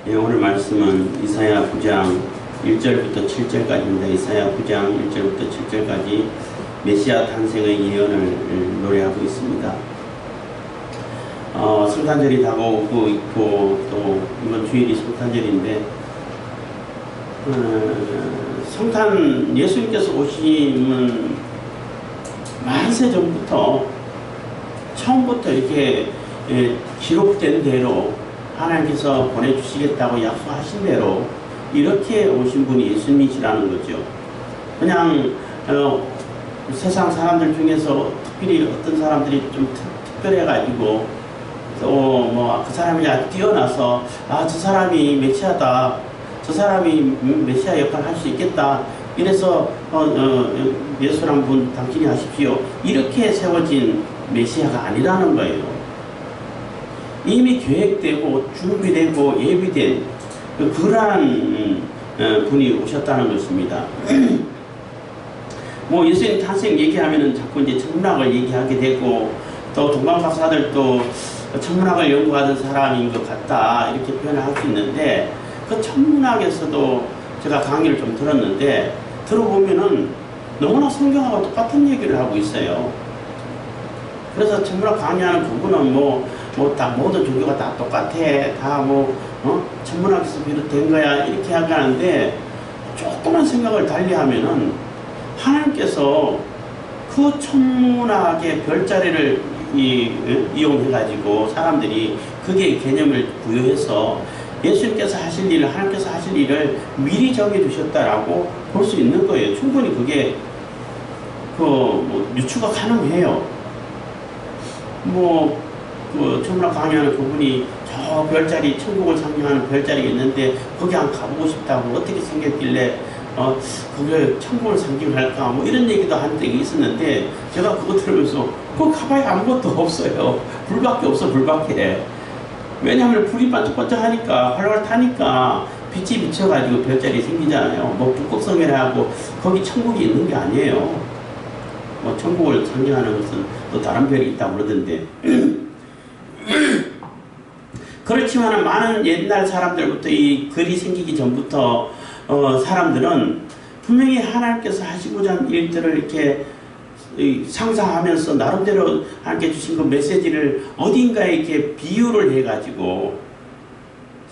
예, 오늘 말씀은 이사야 9장 1절부터 7절까지입니다. 이사야 9장 1절부터 7절까지 메시아 탄생의 예언을 노래하고 있습니다. 성탄절이 다가오고 있고 또 이번 주일이 성탄절인데 예수님께서 오심은 만세 전부터 처음부터 이렇게 기록된 대로 하나님께서 보내주시겠다고 약속하신 대로 이렇게 오신 분이 예수님이시라는 거죠. 그냥 세상 사람들 중에서 특별히 어떤 사람들이 좀 특별해가지고 또 뭐 그 사람이 아주 뛰어나서 저 사람이 메시아다, 저 사람이 메시아 역할을 할 수 있겠다, 이래서 예수란 분 당신이 하십시오, 이렇게 세워진 메시아가 아니라는 거예요. 이미 계획되고 준비되고 예비된 그러한 분이 오셨다는 것입니다. 뭐 예수님 탄생 얘기하면은 자꾸 이제 천문학을 얘기하게 되고, 또 동방박사들도 천문학을 연구하던 사람인 것 같다 이렇게 표현을 할 수 있는데, 그 천문학에서도 제가 강의를 좀 들었는데 들어보면은 너무나 성경하고 똑같은 얘기를 하고 있어요. 그래서 천문학 강의하는 그분은 다 모든 종교가 다 똑같아, 다 천문학에서 비롯된 거야 이렇게 하는데, 조금만 생각을 달리하면은 하나님께서 그 천문학의 별자리를 이용해 가지고 사람들이 그게 개념을 부여해서 예수님께서 하실 일을, 하나님께서 하실 일을 미리 정해 두셨다라고 볼 수 있는 거예요. 충분히 그게 유추가 가능해요. 천문학 강의하는 그분이 저 별자리, 천국을 상징하는 별자리가 있는데 거기 한번 가보고 싶다고, 어떻게 생겼길래 그걸 천국을 상징할까, 이런 얘기도 한 적이 있었는데, 제가 그거 들으면서 그거 가봐야 아무것도 없어요. 불밖에 없어, 불밖에. 왜냐하면 불이 반짝반짝하니까, 활활 타니까 빛이 비쳐가지고 별자리 생기잖아요. 북극성이라고 거기 천국이 있는 게 아니에요. 천국을 상징하는 것은 또 다른 별이 있다고 그러던데. 그렇지만 많은 옛날 사람들부터, 이 글이 생기기 전부터 사람들은 분명히 하나님께서 하시고자 하는 일들을 이렇게 상상하면서 나름대로 하나님께 주신 그 메시지를 어딘가에 이렇게 비유를 해가지고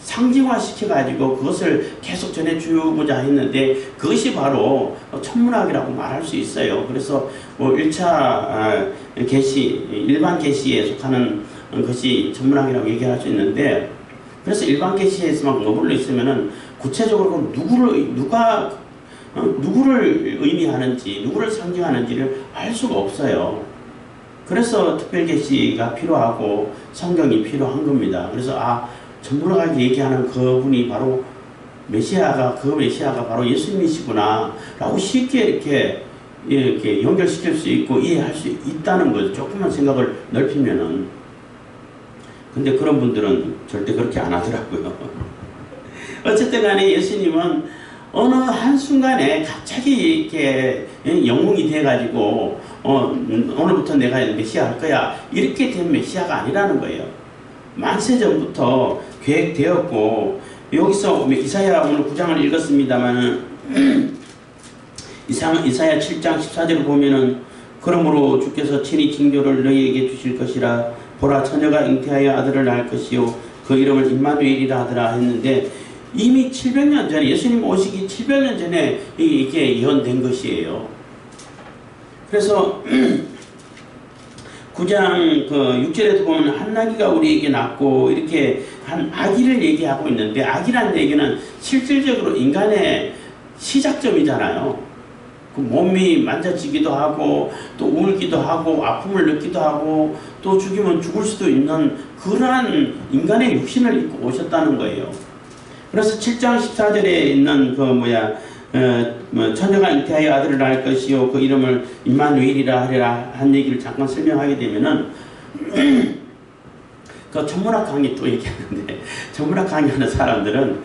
상징화 시켜가지고 그것을 계속 전해주고자 했는데, 그것이 바로 천문학이라고 말할 수 있어요. 그래서 1차 계시, 일반 계시에 속하는 것이 천문학이라고 얘기할 수 있는데, 그래서 일반 계시에서만 머물러 있으면은 구체적으로 누구를 의미하는지, 누구를 상징하는지를 알 수가 없어요. 그래서 특별 계시가 필요하고 성경이 필요한 겁니다. 그래서 천문학이 얘기하는 그분이 바로 메시아가 바로 예수님이시구나 라고 쉽게 이렇게 연결시킬 수 있고 이해할 수 있다는 거죠. 조금만 생각을 넓히면은. 근데 그런 분들은 절대 그렇게 안 하더라고요. 어쨌든 간에 예수님은 어느 한순간에 갑자기 이렇게 영웅이 돼가지고 오늘부터 내가 메시아 할 거야 이렇게 된 메시아가 아니라는 거예요. 만세 전부터 계획되었고, 여기서 이사야 오늘 9장을 읽었습니다만 이사야 7장 14절을 보면은, 그러므로 주께서 친히 징조를 너희에게 주실 것이라, 보라 처녀가 잉태하여 아들을 낳을 것이요 그 이름을 임마누엘이라 하더라 했는데, 이미 700년 전에, 예수님 오시기 700년 전에 이게 예언된 것이에요. 그래서 9장 6절에도 보면 한나기가 우리에게 낳고 이렇게 한 아기를 얘기하고 있는데, 아기라는 얘기는 실질적으로 인간의 시작점이잖아요. 그 몸이 만져지기도 하고 또 울기도 하고 아픔을 느끼기도 하고 또 죽이면 죽을 수도 있는 그러한 인간의 육신을 입고 오셨다는 거예요. 그래서 7장 14절에 있는 처녀가 잉태하여 아들을 낳을 것이요 그 이름을 임마누엘이라 하리라 한 얘기를 잠깐 설명하게 되면은 그 천문학 강의 또 얘기하는데, 천문학 강의하는 사람들은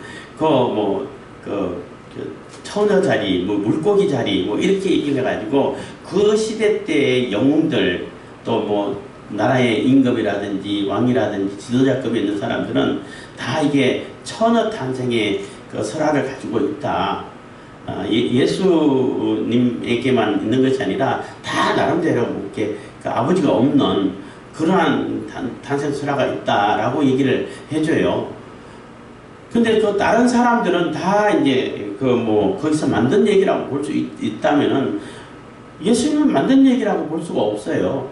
처녀 자리, 물고기 자리 이렇게 얘기를 해가지고 그 시대 때의 영웅들, 또 나라의 임금이라든지 왕이라든지 지도자급에 있는 사람들은 다 이게 처녀 탄생의 그 설화를 가지고 있다. 예수님에게만 있는 것이 아니라 다 나름대로 이렇게 그 아버지가 없는 그러한 탄생 설화가 있다라고 얘기를 해줘요. 근데 그 다른 사람들은 다 이제 그 뭐 거기서 만든 얘기라고 볼 수 있다면은 예수님은 만든 얘기라고 볼 수가 없어요.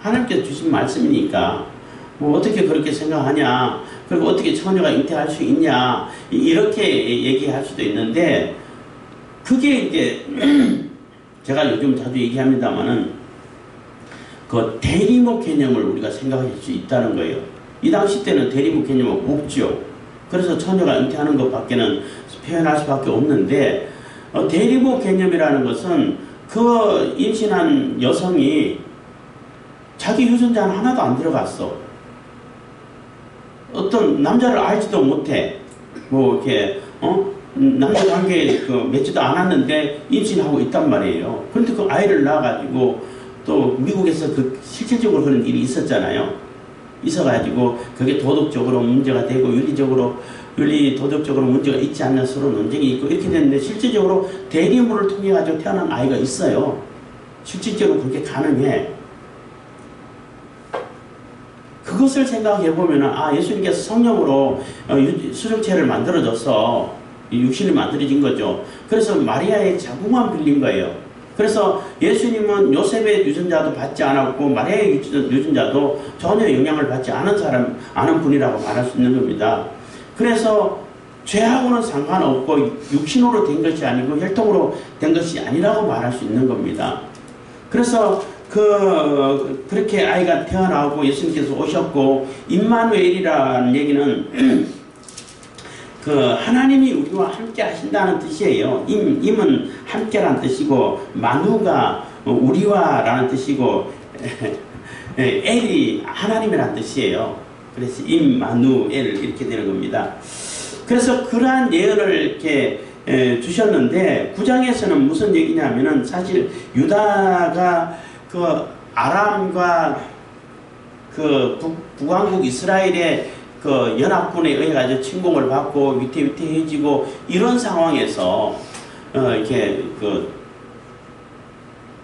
하나님께서 주신 말씀이니까. 뭐 어떻게 그렇게 생각하냐, 그리고 어떻게 처녀가 잉태할 수 있냐, 이렇게 얘기할 수도 있는데, 그게 이제 제가 요즘 자주 얘기합니다만은 그 대리모 개념을 우리가 생각할 수 있다는 거예요. 이 당시 때는 대리모 개념은 없죠. 그래서 처녀가 잉태하는 것밖에는 표현할 수밖에 없는데, 대리모 개념이라는 것은 그 임신한 여성이 자기 유전자는 하나도 안 들어갔어. 어떤 남자를 알지도 못해. 뭐 이렇게 남녀 관계에 맺지도 않았는데 임신하고 있단 말이에요. 그런데 그 아이를 낳아가지고 또 미국에서 그 실질적으로 그런 일이 있었잖아요. 있어가지고 그게 도덕적으로 문제가 되고 도덕적으로 문제가 있지 않는 서로 논쟁이 있고 이렇게 됐는데, 실질적으로 대리모를 통해 가지고 태어난 아이가 있어요. 실질적으로 그렇게 가능해. 그것을 생각해 보면은, 예수님께서 성령으로 수정체를 만들어줘서 육신이 만들어진 거죠. 그래서 마리아의 자궁만 빌린 거예요. 그래서 예수님은 요셉의 유전자도 받지 않았고 마리아의 유전자도 전혀 영향을 받지 않은 분이라고 말할 수 있는 겁니다. 그래서 죄하고는 상관없고 육신으로 된 것이 아니고 혈통으로 된 것이 아니라고 말할 수 있는 겁니다. 그래서 그렇게 아이가 태어나고 예수님께서 오셨고, 임마누엘이라는 얘기는 하나님이 우리와 함께 하신다는 뜻이에요. 임은 함께라는 뜻이고, 마누가 우리와라는 뜻이고, 엘이 하나님이라는 뜻이에요. 그래서 임마누엘 이렇게 되는 겁니다. 그래서 그러한 예언을 이렇게 주셨는데, 9장에서는 무슨 얘기냐면은, 사실 유다가 그 아람과 그 북왕국 이스라엘의 그 연합군에 의해 가지고 침공을 받고 위태위태해지고 이런 상황에서 이렇게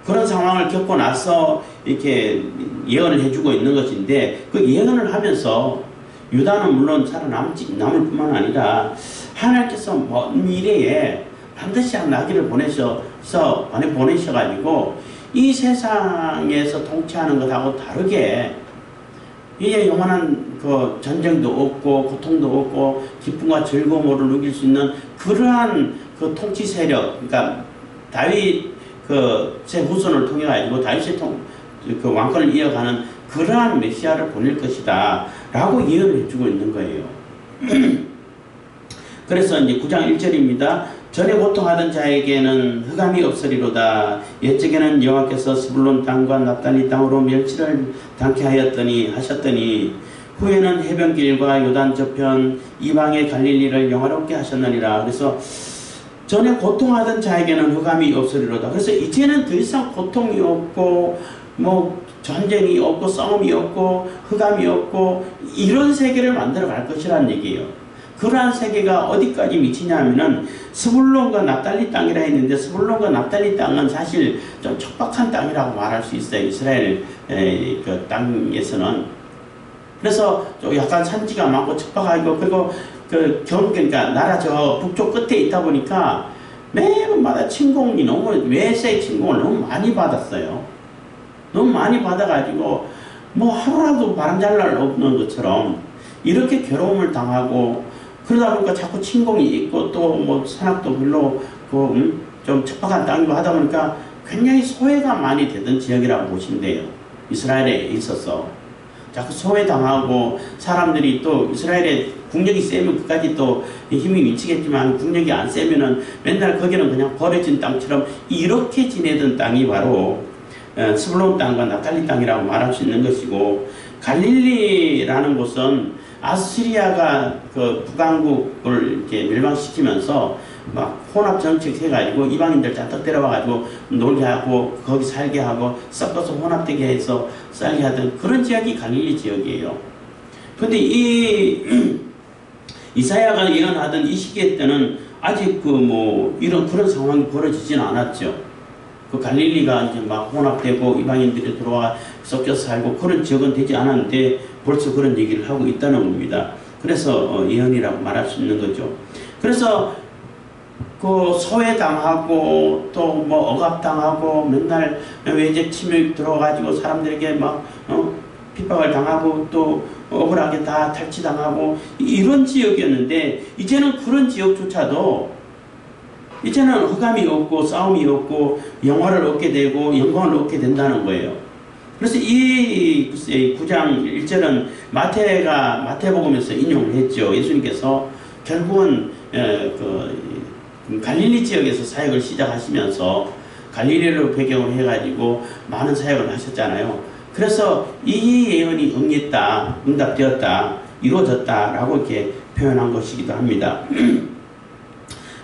그런 상황을 겪고 나서 이렇게 예언을 해주고 있는 것인데, 그 예언을 하면서 유다는 물론 살아남을 뿐만 아니라 하나님께서 먼 미래에 반드시 한 나귀를 보내셔가지고 이 세상에서 통치하는 것하고 다르게 이제 영원한 그 전쟁도 없고 고통도 없고 기쁨과 즐거움으로 누릴 수 있는 그러한 그 통치 세력, 그러니까 다윗 제 후손을 통해 가지고 다윗의 그 왕권을 이어가는 그러한 메시아를 보낼 것이다 라고 예언을 해주고 있는 거예요. 그래서 이제 9장 1절입니다. 전에 고통하던 자에게는 흑암이 없으리로다. 옛적에는 여호와께서 스불론 땅과 납달리 땅으로 멸치를 당케 하셨더니 후에는 해변길과 요단 저편 이방의 갈릴리를 영화롭게 하셨느니라. 그래서 전에 고통하던 자에게는 흑암이 없으리로다. 그래서 이제는 더 이상 고통이 없고 뭐 전쟁이 없고 싸움이 없고 흑암이 없고 이런 세계를 만들어 갈 것이라는 얘기예요. 그러한 세계가 어디까지 미치냐면은 스불론과 납달리 땅이라 했는데, 스불론과 납달리 땅은 사실 좀 척박한 땅이라고 말할 수 있어요. 이스라엘 그 땅에서는. 그래서 좀 약간 산지가 많고 척박하고, 그리고 그러니까 나라 저 북쪽 끝에 있다 보니까 매번마다 침공이 외세의 침공을 너무 많이 받았어요. 너무 많이 받아가지고 뭐 하루라도 바람 잘 날 없는 것처럼 이렇게 괴로움을 당하고, 그러다 보니까 자꾸 침공이 있고 또 뭐 산악도 별로 좀 척박한 땅이고 하다 보니까 굉장히 소외가 많이 되던 지역이라고 보시면 돼요. 이스라엘에 있어서 자꾸 소외당하고, 사람들이 또 이스라엘의 국력이 세면 그까지 또 힘이 미치겠지만 국력이 안 세면은 맨날 거기는 그냥 버려진 땅처럼 이렇게 지내던 땅이 바로 스불론 땅과 납달리 땅이라고 말할 수 있는 것이고, 갈릴리라는 곳은 아스리아가 그 북왕국을 이렇게 멸망시키면서 막 혼합 정책 해가지고 이방인들 잔뜩 데려와가지고 놀게 하고 거기 살게 하고 섞어서 혼합되게 해서 살게 하던 그런 지역이 갈릴리 지역이에요. 근데 이 이사야가 예언하던 이 시기에 때는 아직 그 뭐 이런 그런 상황이 벌어지지는 않았죠. 그 갈릴리가 이제 막 혼합되고 이방인들이 들어와 섞여 살고 그런 지역은 되지 않았는데 벌써 그런 얘기를 하고 있다는 겁니다. 그래서 예언이라고 말할 수 있는 거죠. 그래서 그 소외당하고 또 뭐 억압당하고 맨날 외적 침입 들어가지고 사람들에게 막 핍박을 당하고 또 억울하게 다 탈취당하고 이런 지역이었는데 이제는 그런 지역조차도 이제는 흑암이 없고 싸움이 없고 영화를 얻게 되고 영광을 얻게 된다는 거예요. 그래서 이 9장 1절은 마태복음에서 인용을 했죠. 예수님께서 결국은 갈릴리 지역에서 사역을 시작하시면서 갈릴리를 배경으로 해가지고 많은 사역을 하셨잖아요. 그래서 이 예언이 응답되었다, 이루어졌다라고 이렇게 표현한 것이기도 합니다.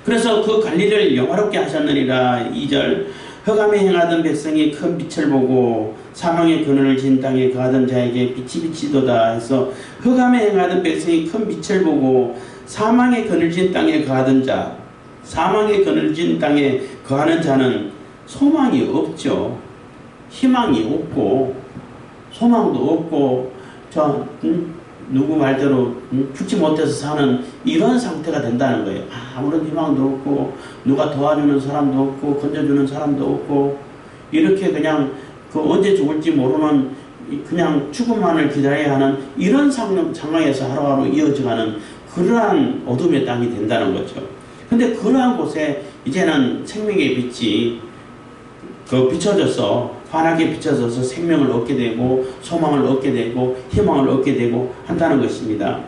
그래서 그 갈릴리를 영화롭게 하셨느니라. 2절 흑암에 행하던 백성이 큰 빛을 보고 사망의 그늘을 진 땅에 거하던 자에게 빛이 비치도다 해서 흑암에 행하던 백성이 큰 빛을 보고 사망의 그늘 진 땅에 거하던 자, 사망의 그늘 진 땅에 거하는 자는 소망이 없죠. 희망이 없고 소망도 없고 누구 말대로 죽지 못해서 사는 이런 상태가 된다는 거예요. 아무런 희망도 없고 누가 도와주는 사람도 없고 건져주는 사람도 없고 이렇게 그냥 그 언제 죽을지 모르는 그냥 죽음만을 기다려야 하는 이런 상황에서 하루하루 이어져가는 그러한 어둠의 땅이 된다는 거죠. 근데 그러한 곳에 이제는 생명의 빛이 비춰져서 환하게 비춰져서 생명을 얻게 되고 소망을 얻게 되고 희망을 얻게 되고 한다는 것입니다.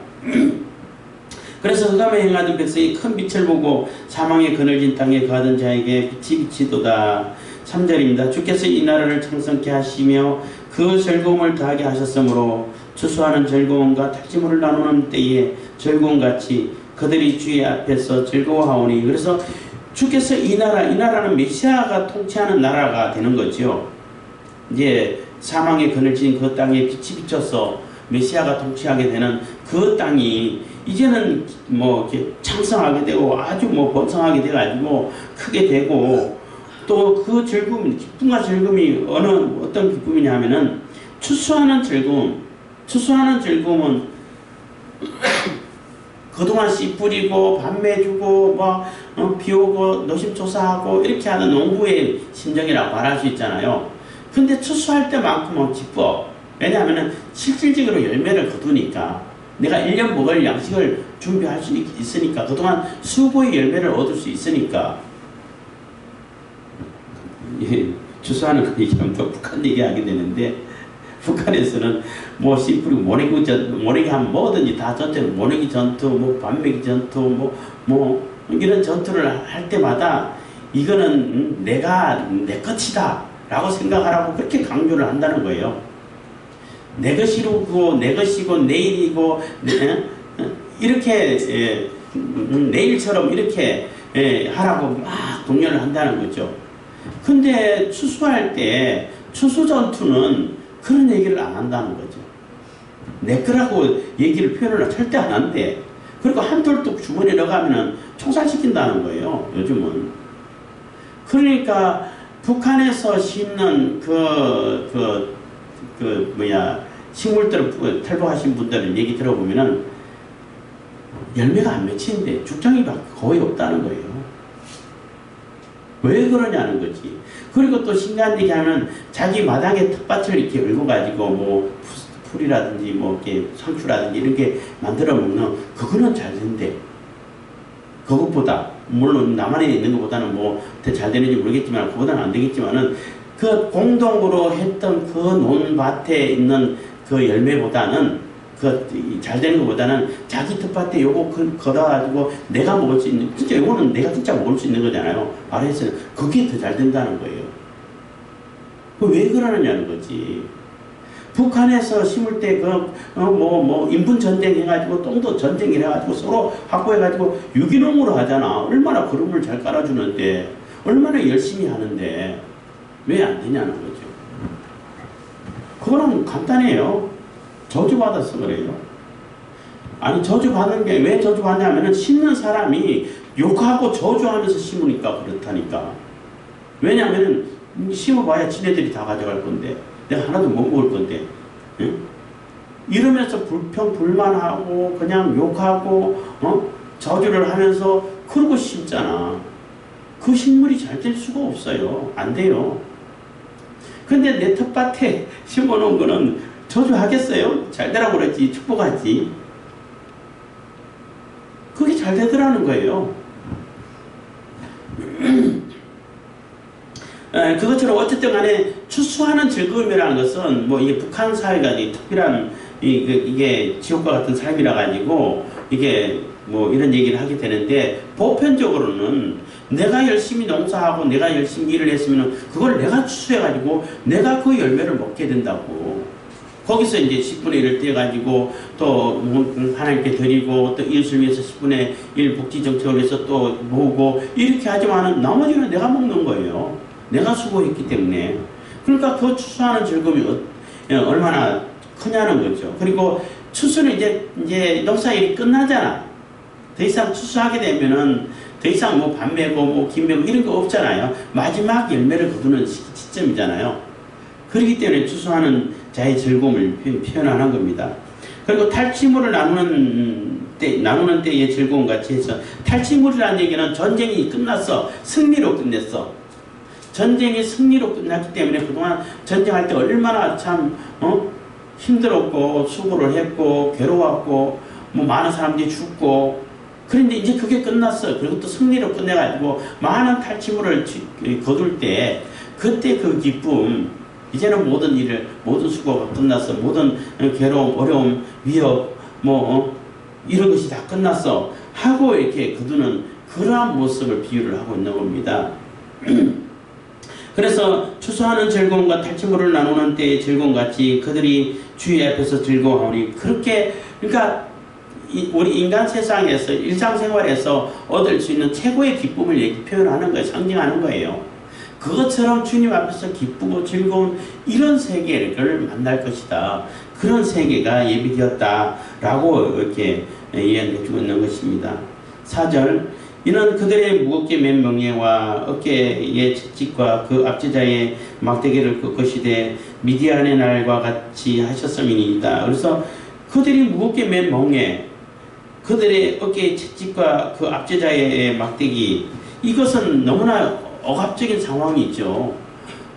그래서 흑암에 행하던 백성이 큰 빛을 보고 사망의 그늘진 땅에 거하던 자에게 빛이 비치도다. 3절입니다. 주께서 이 나라를 창성케 하시며 그 즐거움을 더하게 하셨으므로 추수하는 즐거움과 탁지물을 나누는 때에 즐거움같이 그들이 주의 앞에서 즐거워하오니. 그래서 주께서 이 나라는 메시아가 통치하는 나라가 되는 거죠. 이제 사망의 그늘진 그 땅에 빛이 비쳐서 메시아가 통치하게 되는 그 땅이 이제는 뭐 이렇게 창성하게 되고 아주 뭐 번성하게 돼가지고 크게 되고 또 그 즐거움, 기쁨과 즐거움이 어떤 기쁨이냐 하면은 추수하는 즐거움은 그동안 씨 뿌리고 밤매 주고 비 오고 노심초사하고 이렇게 하는 농부의 심정이라고 말할 수 있잖아요. 근데 추수할 때만큼은 기뻐. 왜냐하면 실질적으로 열매를 거두니까 내가 1년 먹을 양식을 준비할 수 있으니까 그동안 수고의 열매를 얻을 수 있으니까. 예, 추수하는 거 얘기하면 또 북한 얘기하게 되는데 북한에서는 뭐 씨 뿌리고 모내기 하면 뭐든지 다 전투, 모내기 전투, 뭐 반매기 전투, 뭐 이런 전투를 할 때마다 이거는 내 것이다 라고 생각하라고 그렇게 강조를 한다는 거예요. 내 것이고 내 일이고 이렇게 내일처럼 이렇게 하라고 막 독려를 한다는 거죠. 근데 추수할 때 추수 전투는 그런 얘기를 안 한다는 거죠. 내 거라고 얘기를 표현을 절대 안 한대. 그리고 한 톨뚝 주머니에 넣어가면 총살시킨다는 거예요. 요즘은. 그러니까 북한에서 심는 식물들을 탈북하신 분들은 얘기 들어보면은 열매가 안 맺히는데 죽정이 거의 없다는 거예요. 왜 그러냐는 거지. 그리고 또 신기한 얘기 하면 자기 마당에 텃밭을 이렇게 얽어가지고 뭐 풀이라든지 뭐 이렇게 상추라든지 이렇게 만들어 먹는 그거는 잘 된대. 그것보다 물론 남한에 있는 것보다는 뭐 더 잘 되는지 모르겠지만 그거보다는 안 되겠지만은 그 공동으로 했던 그 논밭에 있는 그 열매보다는 잘 되는 것보다는 자기 텃밭에 요거 걸어가지고 내가 먹을 수 있는, 진짜 요거는 내가 진짜 먹을 수 있는 거잖아요. 말해서 그게 더 잘 된다는 거예요. 왜 그러느냐는 거지. 북한에서 심을 때 인분 전쟁 해가지고 똥도 전쟁 해가지고 서로 확보해가지고 유기농으로 하잖아. 얼마나 그름을 잘 깔아주는데 얼마나 열심히 하는데 왜 안 되냐는 거죠. 그거는 간단해요. 저주받아서 그래요. 아니 저주받는 게 왜 저주받냐면은 심는 사람이 욕하고 저주하면서 심으니까 그렇다니까. 왜냐면은 심어봐야 지네들이 다 가져갈 건데 내가 하나도 못 먹을 건데. 응? 이러면서 불평 불만하고 그냥 욕하고 저주를 하면서 그러고 심잖아. 그 식물이 잘 될 수가 없어요. 안 돼요. 근데 내 텃밭에 심어놓은 거는 저주하겠어요? 잘 되라고 그랬지. 축복하지. 그게 잘 되더라는 거예요. 그것처럼 어쨌든 간에 추수하는 즐거움이라는 것은 뭐 이게 북한 사회가 특별한 이게 지옥과 같은 삶이라 가지고 이게 뭐 이런 얘기를 하게 되는데, 보편적으로는 내가 열심히 농사하고 내가 열심히 일을 했으면 그걸 내가 추수해 가지고 내가 그 열매를 먹게 된다고. 거기서 이제 10분의 1을 떼가지고 또 하나님께 드리고 또 이웃을 위해서 10분의 1 복지 정책을 위해서 또 모으고 이렇게 하지만은 나머지는 내가 먹는 거예요. 내가 수고했기 때문에. 그러니까 그 추수하는 즐거움이 얼마나 크냐는 거죠. 그리고 추수는 이제 농사일이 끝나잖아. 더 이상 추수하게 되면은 더 이상 뭐 밥 메고 뭐 김 메고 이런 거 없잖아요. 마지막 열매를 거두는 시점이잖아요. 그렇기 때문에 추수하는 자의 즐거움을 표현하는 겁니다. 그리고 탈취물을 나누는 때의 즐거움 같이 해서, 탈취물이라는 얘기는 전쟁이 끝났어. 승리로 끝냈어. 전쟁이 승리로 끝났기 때문에 그동안 전쟁할 때 얼마나 참 힘들었고 수고를 했고 괴로웠고 뭐 많은 사람들이 죽고, 그런데 이제 그게 끝났어. 그리고 또 승리로 끝내가지고 많은 탈취물을 거둘 때 그때 그 기쁨, 이제는 모든 수고가 끝났어. 모든 괴로움, 어려움, 위협 이런 것이 다 끝났어 하고 이렇게 거두는 그러한 모습을 비유를 하고 있는 겁니다. 그래서 추수하는 즐거움과 탈취물을 나누는 때의 즐거움같이 그들이 주의 앞에서 즐거워하오니, 그렇게 그러니까 우리 인간 세상에서 일상생활에서 얻을 수 있는 최고의 기쁨을 표현하는 거예요. 상징하는 거예요. 그것처럼 주님 앞에서 기쁘고 즐거운 이런 세계를 만날 것이다. 그런 세계가 예비되었다라고 이렇게 예언해주고 있는 것입니다. 4절, 이는 그들의 무겁게 맨 멍에와 어깨의 채찍과 그 압제자의 막대기를 꺾으시되 미디안의 날과 같이 하셨음이니이다. 그래서 그들이 무겁게 맨 멍에, 그들의 어깨의 채찍과 그 압제자의 막대기, 이것은 너무나 억압적인 상황이죠.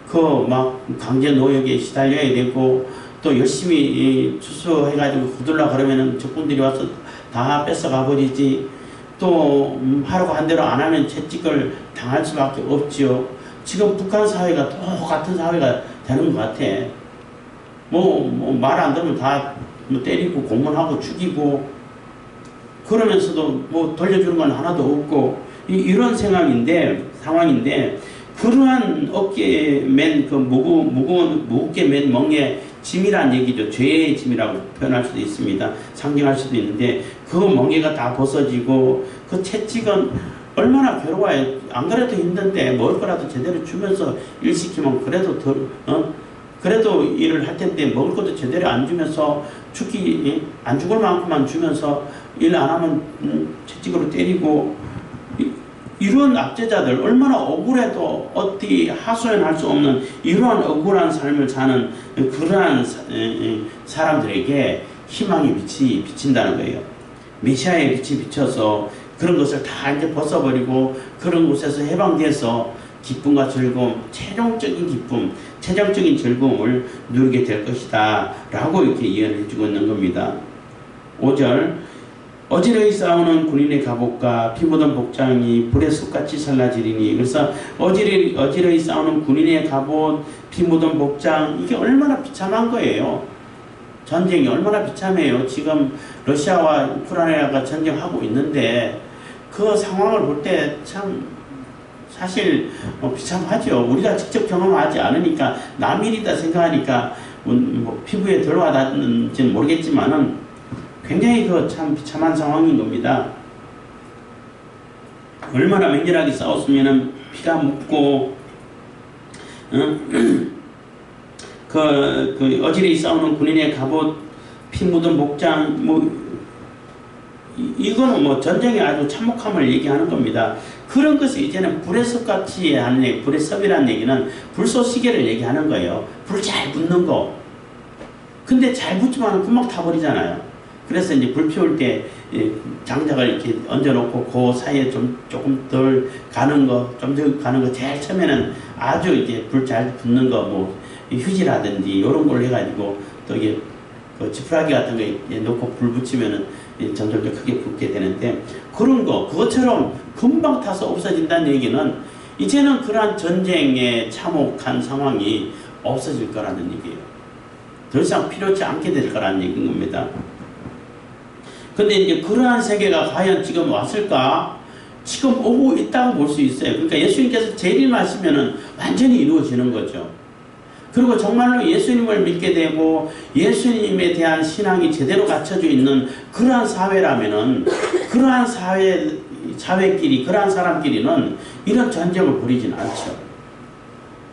그 막 강제 노역에 시달려야 되고 또 열심히 추수해가지고 거둘라 그러면은 적군들이 와서 다 뺏어가 버리지. 또 하라고 한 대로 안 하면 채찍을 당할 수밖에 없지요. 지금 북한 사회가 똑같은 사회가 되는 것 같아. 말 안 들으면 다 때리고 고문하고 죽이고, 그러면서도 돌려주는 건 하나도 없고 이런 상황인데 그러한 어깨에 맨 그 무겁게 맨 멍에 짐이란 얘기죠. 죄의 짐이라고 표현할 수도 있습니다. 상징할 수도 있는데 그 멍에가 다 벗어지고 그 채찍은 얼마나 괴로워요. 안 그래도 힘든데 먹을 거라도 제대로 주면서 일 시키면 그래도 그래도 일을 할 텐데 먹을 것도 제대로 안 주면서 안 죽을 만큼만 주면서 일 안 하면 채찍으로 때리고, 이런 압제자들 얼마나 억울해도 어디 하소연할 수 없는 이러한 억울한 삶을 사는 그러한 사람들에게 희망의 빛이 비친다는 거예요. 메시아의 빛이 비쳐서 그런 것을 다 이제 벗어버리고 그런 곳에서 해방돼서 기쁨과 즐거움, 최종적인 기쁨, 최종적인 즐거움을 누리게 될 것이다 라고 이렇게 예언해 주고 있는 겁니다. 5절, 어지러이 싸우는 군인의 갑옷과 피 묻은 복장이 불의 숲같이 살라지리니. 그래서 어지러이 싸우는 군인의 갑옷, 피 묻은 복장, 이게 얼마나 비참한 거예요. 전쟁이 얼마나 비참해요. 지금 러시아와 우크라이나가 전쟁하고 있는데 그 상황을 볼 때 참 사실 비참하죠. 우리가 직접 경험하지 않으니까 남일이다 생각하니까 피부에 덜 와닿는지는 모르겠지만은 굉장히 참 비참한 상황인 겁니다. 얼마나 맹렬하게 싸웠으면은 피가 묻고, 그 어지러이 싸우는 군인의 갑옷, 피 묻은 복장, 이거는 뭐 전쟁의 아주 참혹함을 얘기하는 겁니다. 그런 것이 이제는 불의 섭같이 하는 얘기, 불의 섭이라는 얘기는 불쏘시개를 얘기하는 거예요. 불 잘 붙는 거. 근데 잘 붙지만 금방 타버리잖아요. 그래서 이제 불 피울 때 장작을 이렇게 얹어놓고 그 사이에 조금 덜 가는 거, 좀 더 가는 거, 제일 처음에는 아주 이제 불 잘 붙는 거, 뭐 휴지라든지 이런 걸 해가지고 또 이게 그 지푸라기 같은 거 놓고 불 붙이면은 점점 더 크게 붙게 되는데, 그런 거, 그것처럼 금방 타서 없어진다는 얘기는 이제는 그러한 전쟁의 참혹한 상황이 없어질 거라는 얘기예요. 더 이상 필요치 않게 될 거라는 얘기인 겁니다. 근데 이제 그러한 세계가 과연 지금 왔을까? 지금 오고 있다고 볼 수 있어요. 그러니까 예수님께서 재림하시면은 완전히 이루어지는 거죠. 그리고 정말로 예수님을 믿게 되고 예수님에 대한 신앙이 제대로 갖춰져 있는 그러한 사회라면은, 그러한 사회끼리, 그러한 사람끼리는 이런 전쟁을 벌이진 않죠.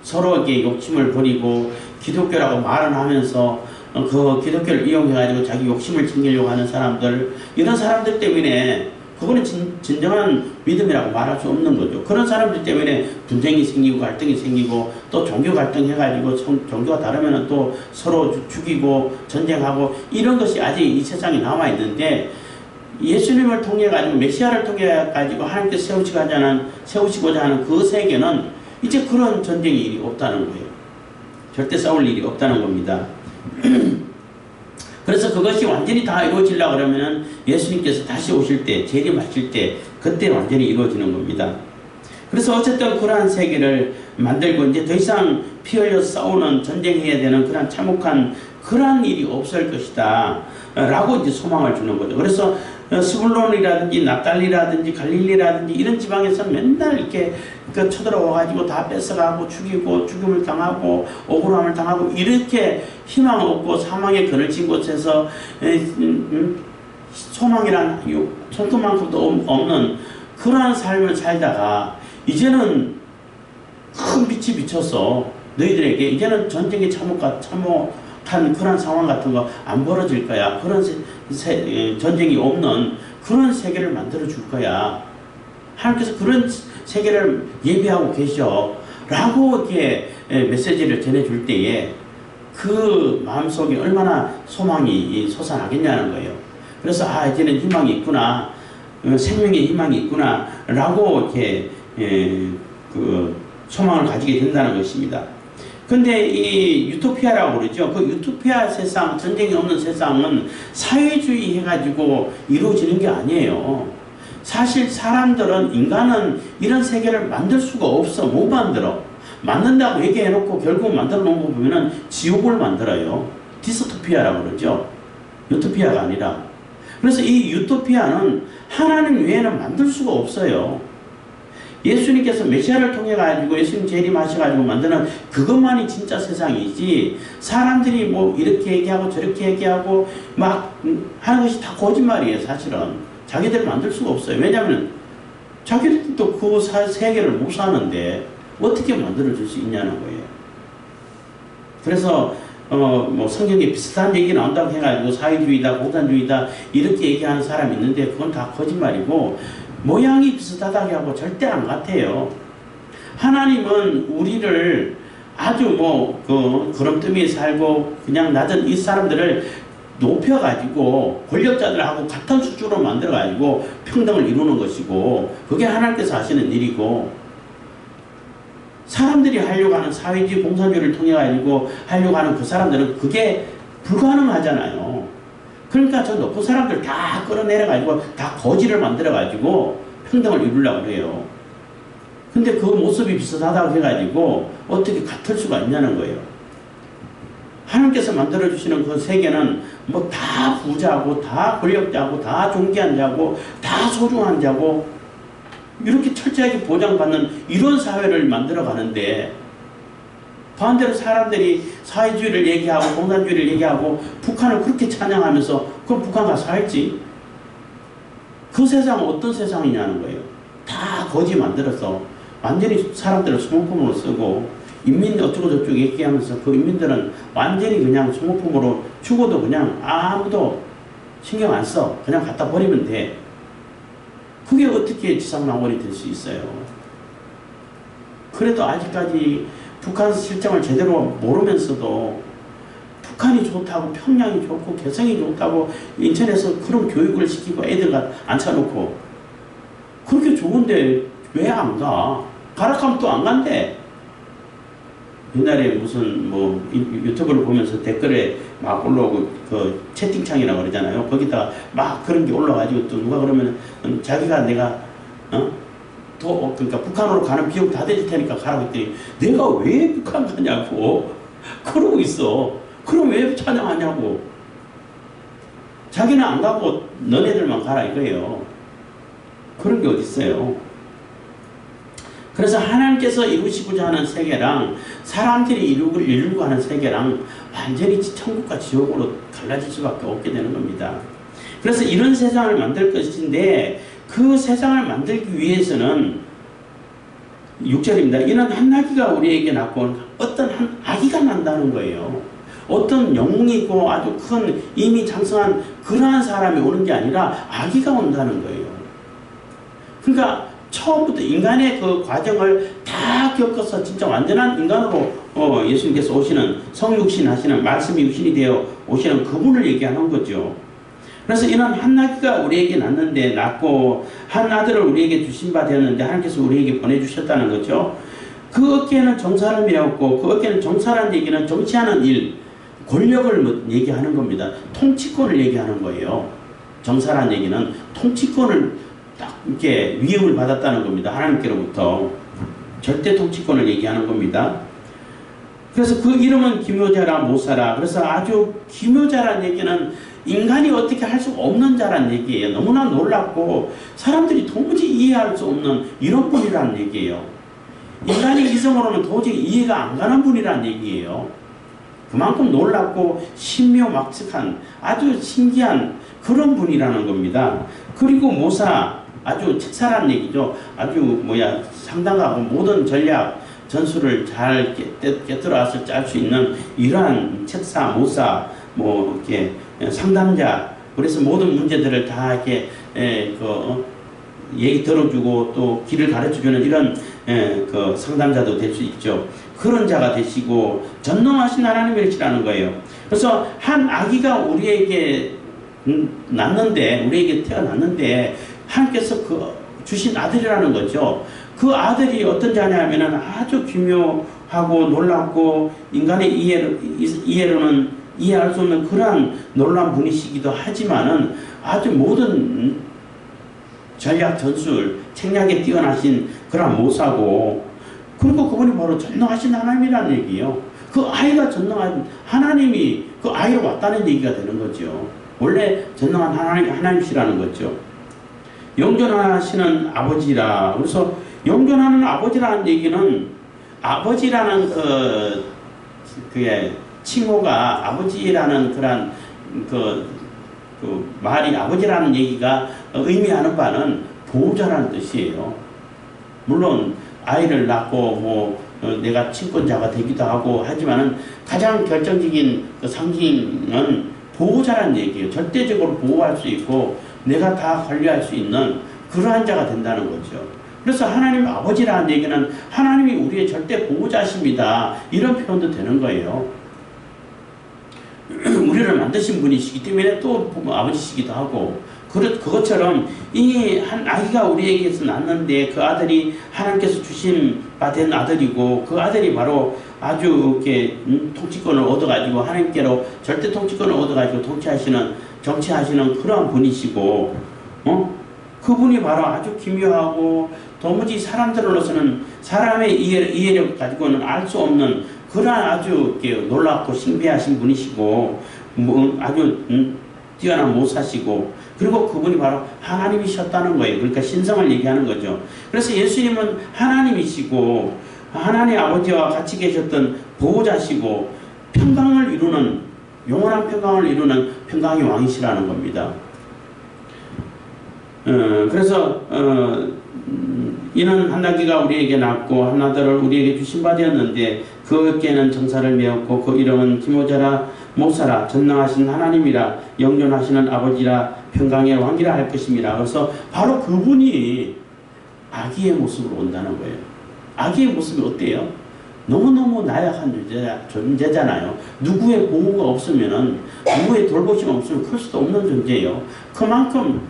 서로에게 욕심을 버리고 기독교라고 말은 하면서 그 기독교를 이용해가지고 자기 욕심을 챙기려고 하는 사람들, 이런 사람들 때문에 그거는 진정한 믿음이라고 말할 수 없는 거죠. 그런 사람들 때문에 분쟁이 생기고 갈등이 생기고 또 종교 갈등 해가지고 종교가 다르면 또 서로 죽이고 전쟁하고 이런 것이 아직 이 세상에 남아 있는데, 예수님을 통해 가지고 메시아를 통해 가지고 하나님께서 세우시고자 하는 그 세계는 이제 그런 전쟁의 일이 없다는 거예요. 절대 싸울 일이 없다는 겁니다. 그래서 그것이 완전히 다 이루어지려고 그러면은 예수님께서 다시 오실 때, 재림하실 때, 그때 완전히 이루어지는 겁니다. 그래서 어쨌든 그러한 세계를 만들고 이제 더 이상 피 흘려서 싸우는, 전쟁해야 되는 그런 참혹한 그러한 일이 없을 것이다 라고 이제 소망을 주는 거죠. 그래서 스불론이라든지 납달리라든지 갈릴리라든지 이런 지방에서는 맨날 이렇게 쳐들어와가지고 다 뺏어가고 죽이고 죽임을 당하고 억울함을 당하고 이렇게 희망 없고 사망의 그늘 진 곳에서 소망이란 손톱만큼도 없는 그러한 삶을 살다가 이제는 큰 빛이 비쳐서 너희들에게 이제는 전쟁의 참혹한 그런 상황 같은 거 안 벌어질 거야. 그런 전쟁이 없는 그런 세계를 만들어 줄 거야. 하나님께서 그런 세계를 예비하고 계셔 라고 이렇게 메시지를 전해줄 때에 그 마음속에 얼마나 소망이 솟아나겠냐는 거예요. 그래서 이제는 희망이 있구나, 생명의 희망이 있구나 라고 이렇게 그 소망을 가지게 된다는 것입니다. 근데 이 유토피아라고 그러죠. 그 유토피아 세상, 전쟁이 없는 세상은 사회주의 해가지고 이루어지는 게 아니에요. 사실 사람들은, 인간은 이런 세계를 만들 수가 없어. 못 만들어. 만든다고 얘기해놓고 결국 만들어 놓은 거 보면은 지옥을 만들어요. 디스토피아라고 그러죠. 유토피아가 아니라. 그래서 이 유토피아는 하나님 외에는 만들 수가 없어요. 예수님께서 메시아를 통해 가지고 예수님 재림하셔가지고 만드는 그것만이 진짜 세상이지, 사람들이 뭐 이렇게 얘기하고 저렇게 얘기하고 막 하는 것이 다 거짓말이에요. 사실은 자기들 만들 수가 없어요. 왜냐하면 자기들도 그 세계를 못 사는데 어떻게 만들어 줄 수 있냐는 거예요. 그래서 뭐 성경에 비슷한 얘기 나온다고 해가지고 사회주의다, 공산주의다 이렇게 얘기하는 사람이 있는데 그건 다 거짓말이고, 모양이 비슷하다고 하고 절대 안 같아요. 하나님은 우리를 아주 구름더미에 살고 그냥 낮은 이 사람들을 높여가지고 권력자들하고 같은 수준으로 만들어가지고 평등을 이루는 것이고, 그게 하나님께서 하시는 일이고, 사람들이 하려고 하는 사회주의 공산주의를 통해 가지고 하려고 하는 그 사람들은 그게 불가능하잖아요. 그러니까 저 높은 사람들 다 끌어내려가지고 다 거지를 만들어가지고 평등을 이루려고 해요. 근데 그 모습이 비슷하다고 해가지고 어떻게 같을 수가 있냐는 거예요. 하나님께서 만들어주시는 그 세계는 뭐 다 부자고 다 권력자고 다 존귀한 자고 다 소중한 자고 이렇게 철저하게 보장받는 이런 사회를 만들어 가는데, 반대로 사람들이 사회주의를 얘기하고 공산주의를 얘기하고 북한을 그렇게 찬양하면서 그럼 북한 가서 살지? 그 세상은 어떤 세상이냐는 거예요. 다 거지 만들어서 완전히 사람들을 소모품으로 쓰고 인민 어쩌고 저쩌고 얘기하면서 그 인민들은 완전히 그냥 소모품으로 죽어도 그냥 아무도 신경 안 써. 그냥 갖다 버리면 돼. 그게 어떻게 지상낙원이 될 수 있어요? 그래도 아직까지 북한 실정을 제대로 모르면서도 북한이 좋다고, 평양이 좋고, 개성이 좋다고 인천에서 그런 교육을 시키고 애들 앉혀놓고 그렇게 좋은데 왜 안 가? 가라 하면 또 안 간대. 옛날에 무슨 뭐 유튜브를 보면서 댓글에 막 올라오고 그 채팅창이라고 그러잖아요. 거기다가 막 그런 게 올라가지고 또 누가 그러면 자기가 내가 그러니까 북한으로 가는 비용 다 대줄 테니까 가라고 했더니 내가 왜 북한 가냐고 그러고 있어. 그럼 왜 찬양하냐고. 자기는 안 가고 너네들만 가라 이거예요. 그런 게 어딨어요. 그래서 하나님께서 이루시고자 하는 세계랑 사람들이 이루고 하는 세계랑 완전히 천국과 지옥으로 갈라질 수밖에 없게 되는 겁니다. 그래서 이런 세상을 만들 것인데 그 세상을 만들기 위해서는 6절입니다. 이는 한 나귀가 우리에게 낳고 어떤 한 아기가 난다는 거예요. 어떤 영웅이고 아주 큰 이미 장성한 그러한 사람이 오는 게 아니라 아기가 온다는 거예요. 그러니까 처음부터 인간의 그 과정을 다 겪어서 진짜 완전한 인간으로 예수님께서 오시는 성육신 하시는 말씀이 육신이 되어 오시는 그분을 얘기하는 거죠. 그래서 이는 한 나귀가 우리에게 낳고 한 아들을 우리에게 주신 바 되었는데 하나님께서 우리에게 보내주셨다는 거죠. 그 어깨에는 정사를 메었고 그 어깨에는 정사라는 얘기는 정치하는 일, 권력을 얘기하는 겁니다. 통치권을 얘기하는 거예요. 정사라는 얘기는 통치권을 딱 이렇게 위임을 받았다는 겁니다. 하나님께로부터 절대 통치권을 얘기하는 겁니다. 그래서 그 이름은 기묘자라 모사라. 그래서 아주 기묘자라는 얘기는 인간이 어떻게 할 수 없는 자란 얘기예요. 너무나 놀랍고 사람들이 도무지 이해할 수 없는 이런 분이라는 얘기예요. 인간의 이성으로는 도저히 이해가 안 가는 분이라는 얘기예요. 그만큼 놀랍고 신묘막측한 아주 신기한 그런 분이라는 겁니다. 그리고 모사, 아주 책사란 얘기죠. 아주 상당하고 모든 전략, 전술을 잘 깨뜨려서 짤 수 있는 이러한 책사, 모사, 이렇게 상담자. 그래서 모든 문제들을 다 이렇게 얘기 들어주고 또 길을 가르쳐주는 이런 그 상담자도 될 수 있죠. 그런 자가 되시고 전능하신 하나님이시라는 거예요. 그래서 한 아기가 우리에게 우리에게 태어났는데 하나님께서 그 주신 아들이라는 거죠. 그 아들이 어떤 자냐면은 아주 기묘하고 놀랍고 인간의 이해로는 이해할 수 없는 그러한 놀라운 분이시기도 하지만은 아주 모든 전략 전술 책략에 뛰어나신 그런 모사고, 그리고 그분이 바로 전능하신 하나님이라는 얘기예요. 그 아이가 전능한 하나님이 그 아이로 왔다는 얘기가 되는 거죠. 원래 전능한 하나님이시라는 거죠. 영존하시는 아버지라. 그래서 영존하는 아버지라는 얘기는 아버지라는 그의 칭호가 아버지라는 그런 그 말이 아버지라는 얘기가 의미하는 바는 보호자라는 뜻이에요. 물론 아이를 낳고 내가 친권자가 되기도 하고 하지만은 가장 결정적인 그 상징은 보호자라는 얘기예요. 절대적으로 보호할 수 있고 내가 다 관리할 수 있는 그러한 자가 된다는 거죠. 그래서 하나님 아버지라는 얘기는 하나님이 우리의 절대 보호자십니다. 이런 표현도 되는 거예요. 우리를 만드신 분이시기 때문에 또 아버지시기도 하고, 그것처럼 이 한 아기가 우리에게서 낳는데 그 아들이 하나님께서 주신 바 된 아들이고, 그 아들이 바로 아주 이렇게 통치권을 얻어가지고 하나님께로 절대 통치권을 얻어가지고 정치하시는 그러한 분이시고, 그분이 바로 아주 기묘하고 도무지 사람들로서는 사람의 이해력 가지고는 알 수 없는 그러한 아주 놀랍고 신비하신 분이시고, 아주 뛰어난 모사시고, 그리고 그분이 바로 하나님이셨다는 거예요. 그러니까 신성을 얘기하는 거죠. 그래서 예수님은 하나님이시고 하나님 아버지와 같이 계셨던 보호자시고 평강을 이루는, 영원한 평강을 이루는 평강의 왕이시라는 겁니다. 그래서 이는 한 나귀가 우리에게 낳고 한 아들을 우리에게 주신 바 되었는데 그 어깨에는 정사를 메었고 그 이름은 기묘자라 못 살아. 전능하신 하나님이라, 영존하시는 아버지라, 평강의 왕이라 할 것입니다. 그래서 바로 그분이 아기의 모습으로 온다는 거예요. 아기의 모습이 어때요? 너무너무 나약한 존재잖아요. 누구의 보호가 없으면은, 누구의 돌보심 없으면 클 수도 없는 존재예요. 그만큼,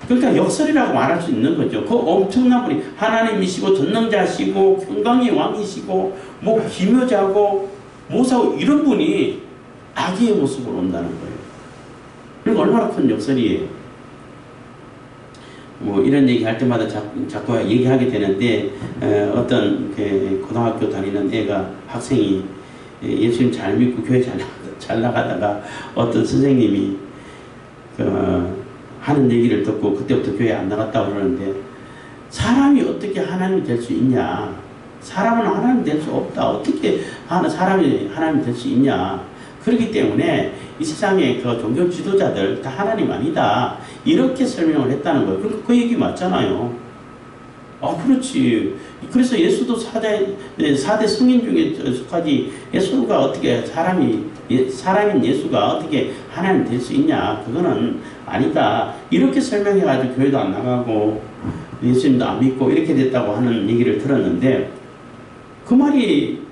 그러니까 역설이라고 말할 수 있는 거죠. 그 엄청난 분이 하나님이시고, 전능자시고, 평강의 왕이시고, 뭐 기묘자고, 모사고, 이런 분이 아기의 모습으로 온다는 거예요. 그러니까 얼마나 큰 역설이에요. 뭐 이런 얘기 할 때마다 자꾸 얘기하게 되는데, 어떤 고등학교 다니는 학생이 예수님 잘 믿고 교회 잘 나가다가 어떤 선생님이 하는 얘기를 듣고 그때부터 교회 안 나갔다고 그러는데, 사람이 어떻게 하나님이 될 수 있냐? 사람은 하나님 될 수 없다. 어떻게 사람이 하나님 될 수 있냐? 그렇기 때문에 이 세상의 그 종교 지도자들 다 하나님 아니다. 이렇게 설명을 했다는 거예요. 그러니까 그 얘기 맞잖아요. 아, 그렇지. 그래서 예수도 4대 성인 중에 속하지, 예수가 어떻게 사람인 예수가 어떻게 하나님 될 수 있냐. 그거는 아니다. 이렇게 설명해가지고 교회도 안 나가고 예수님도 안 믿고 이렇게 됐다고 하는 얘기를 들었는데, 그 말이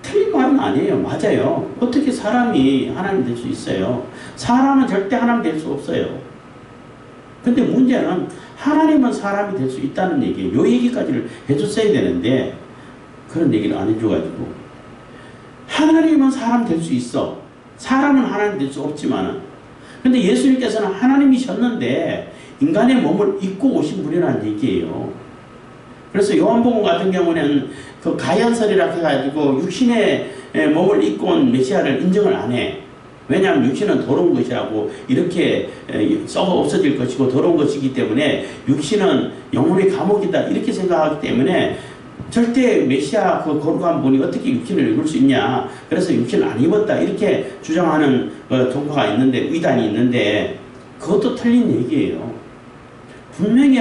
틀린 말은 아니에요. 맞아요. 어떻게 사람이 하나님 될 수 있어요? 사람은 절대 하나님 될 수 없어요. 근데 문제는 하나님은 사람이 될 수 있다는 얘기예요. 요 얘기까지를 해줬어야 되는데 그런 얘기를 안 해줘가지고, 하나님은 사람 될 수 있어. 사람은 하나님 될 수 없지만은, 근데 예수님께서는 하나님이셨는데 인간의 몸을 입고 오신 분이라는 얘기예요. 그래서 요한복음 같은 경우는 그 가연설이라고 해가지고 육신의 몸을 입고 온 메시아를 인정을 안 해. 왜냐하면 육신은 더러운 것이라고, 이렇게 썩어 없어질 것이고 더러운 것이기 때문에 육신은 영혼의 감옥이다, 이렇게 생각하기 때문에 절대 메시아 그 거룩한 분이 어떻게 육신을 입을 수 있냐, 그래서 육신을 안 입었다, 이렇게 주장하는 종파가 있는데, 의단이 있는데, 그것도 틀린 얘기예요. 분명히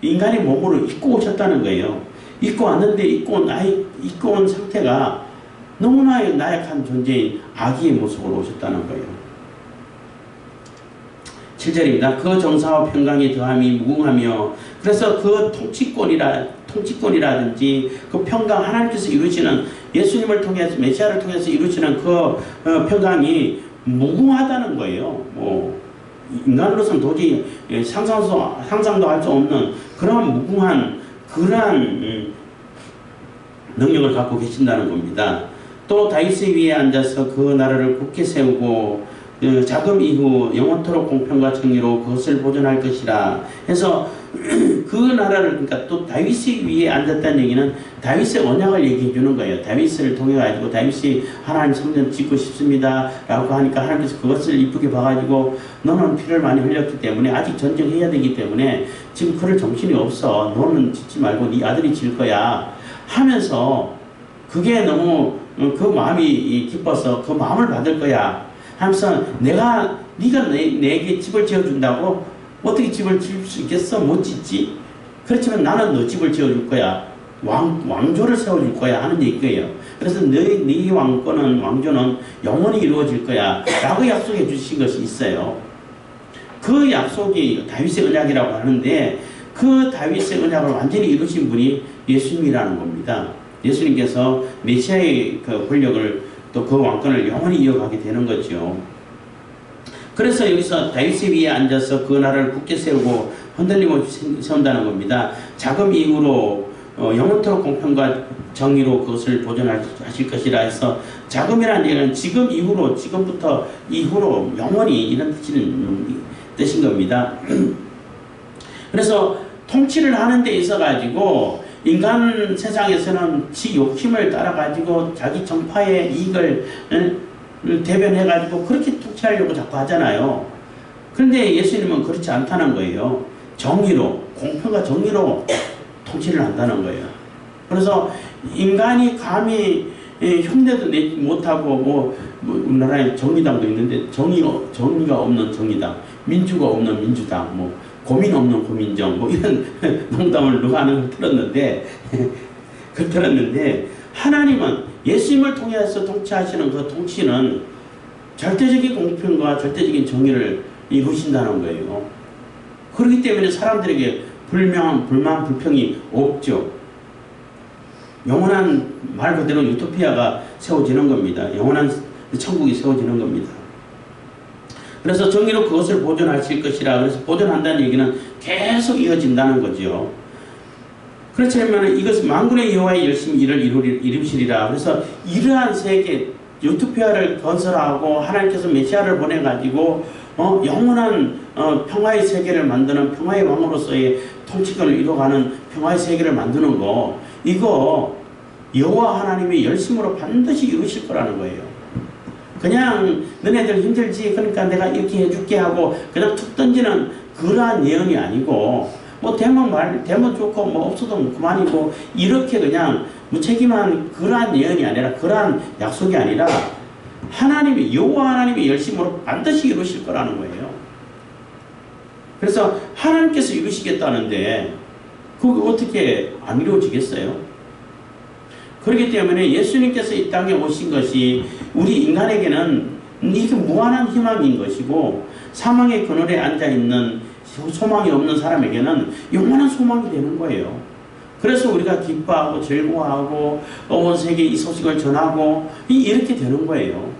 인간의 몸으로 입고 오셨다는 거예요. 입고 왔는데 입고 온 상태가 너무나 나약한 존재인 아기의 모습으로 오셨다는 거예요. 7절입니다. 그 정사와 평강이 더함이 무궁하며, 그래서 그 통치권이라든지 그 평강, 하나님께서 이루시는, 예수님을 통해서, 메시아를 통해서 이루시는 그 평강이 무궁하다는 거예요. 뭐 인간으로서는 도저히 상상도 할 수 없는 그런 무궁한, 그러한 능력을 갖고 계신다는 겁니다. 또 다윗의 위에 앉아서 그 나라를 굳게 세우고 자금 이후 영원토록 공평과 정의로 그것을 보존할 것이라 해서, 그 나라를, 그러니까 또 다윗의 위에 앉았다는 얘기는 다윗의 언약을 얘기해 주는 거예요. 다윗을 통해 가지고 다윗이 하나님 성전 짓고 싶습니다 라고 하니까 하나님께서 그것을 이쁘게 봐가지고, 너는 피를 많이 흘렸기 때문에 아직 전쟁해야 되기 때문에 지금 그럴 정신이 없어. 너는 짓지 말고 네 아들이 질 거야 하면서, 그게 너무 그 마음이 기뻐서 그 마음을 받을 거야 하면서, 네가 내게 집을 지어준다고? 어떻게 집을 지을 수 있겠어? 못 짓지? 그렇지만 나는 너 집을 지어줄 거야. 왕조를 세워줄 거야 하는 얘기예요. 그래서 네 왕조는 영원히 이루어질 거야 라고 약속해 주신 것이 있어요. 그 약속이 다윗의 언약이라고 하는데, 그 다윗의 언약을 완전히 이루신 분이 예수님이라는 겁니다. 예수님께서 메시아의 그 권력을, 또 그 왕권을 영원히 이어가게 되는 거죠. 그래서 여기서 다윗의 위에 앉아서 그 나라를 굳게 세우고 흔들림 없이 세운다는 겁니다. 자금 이후로 영원토록 공평과 정의로 그것을 보존하실 것이라 해서, 자금이라는 얘기는 지금 이후로, 지금부터 이후로 영원히, 이런 뜻인 겁니다. 그래서 통치를 하는 데 있어 가지고 인간 세상에서는 지 욕심을 따라 가지고 자기 정파의 이익을 대변해 가지고 그렇게 통치하려고 자꾸 하잖아요. 그런데 예수님은 그렇지 않다는 거예요. 정의로, 공평과 정의로 통치를 한다는 거예요. 그래서 인간이 감히 흉내도 내지 못하고, 뭐 우리나라에 정의당도 있는데 정의가 없는 정의당, 민주가 없는 민주당, 뭐 고민 없는 고민정, 뭐 이런 농담을 누가 하는 걸 들었는데 하나님은 예수님을 통해서 통치하시는 그 통치는 절대적인 공평과 절대적인 정의를 이루신다는 거예요. 그렇기 때문에 사람들에게 불만, 불평이 없죠. 영원한 말 그대로 유토피아가 세워지는 겁니다. 영원한 천국이 세워지는 겁니다. 그래서 정의로 그것을 보존하실 것이라. 그래서 보존한다는 얘기는 계속 이어진다는 거죠. 그렇지 않으면 이것은 만군의 여호와의 열심히 일을 이루시리라. 그래서 이러한 세계 유토피아를 건설하고 하나님께서 메시아를 보내가지고 영원한 평화의 세계를 만드는 평화의 왕으로서의 통치권을 이루어가는 평화의 세계를 만드는 거, 이거 여호와 하나님이 열심으로 반드시 이루실 거라는 거예요. 그냥 너네들 힘들지 그러니까 내가 이렇게 해줄게 하고 그냥 툭 던지는 그러한 예언이 아니고, 뭐 되면 좋고 뭐 없어도 그만이고 이렇게 그냥 무책임한 그러한 예언이 아니라, 그러한 약속이 아니라 하나님이, 여호와 하나님이 열심으로 반드시 이루실 거라는 거예요. 그래서 하나님께서 이루시겠다는데 그게 어떻게 안 이루어지겠어요? 그렇기 때문에 예수님께서 이 땅에 오신 것이 우리 인간에게는 이게 무한한 희망인 것이고, 사망의 그늘에 앉아있는 소망이 없는 사람에게는 영원한 소망이 되는 거예요. 그래서 우리가 기뻐하고 즐거워하고 온 세계에 이 소식을 전하고 이렇게 되는 거예요.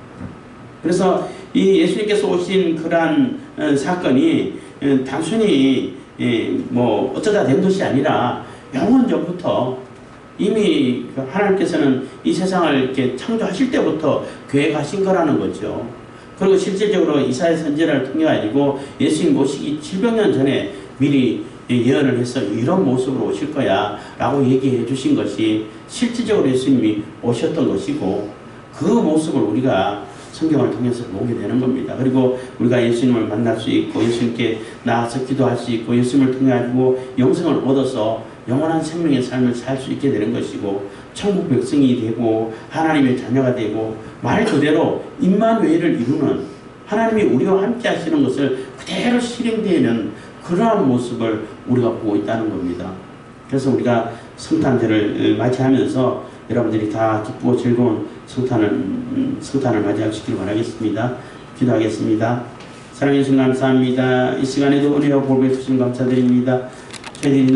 그래서 이 예수님께서 오신 그러한 사건이 단순히 뭐 어쩌다 된 것이 아니라 영원 전부터 이미 하나님께서는 이 세상을 이렇게 창조하실 때부터 계획하신 거라는 거죠. 그리고 실질적으로 이사야 선지자를 통해 가지고 예수님 오시기 700년 전에 미리 예언을 해서 이런 모습으로 오실 거야 라고 얘기해 주신 것이 실질적으로 예수님이 오셨던 것이고, 그 모습을 우리가 성경을 통해서 보게 되는 겁니다. 그리고 우리가 예수님을 만날 수 있고 예수님께 나아서 기도할 수 있고 예수님을 통해 가지고 영생을 얻어서 영원한 생명의 삶을 살 수 있게 되는 것이고, 천국 백성이 되고 하나님의 자녀가 되고 말 그대로 임마누엘을 이루는, 하나님이 우리와 함께 하시는 것을 그대로 실행되는 그러한 모습을 우리가 보고 있다는 겁니다. 그래서 우리가 성탄절을 맞이하면서 여러분들이 다 기쁘고 즐거운 성탄을 맞이하시길 바라겠습니다. 기도하겠습니다. 사랑해 주신 감사합니다. 이 시간에도 은혜와 복 베푸신 감사드립니다. 저희들이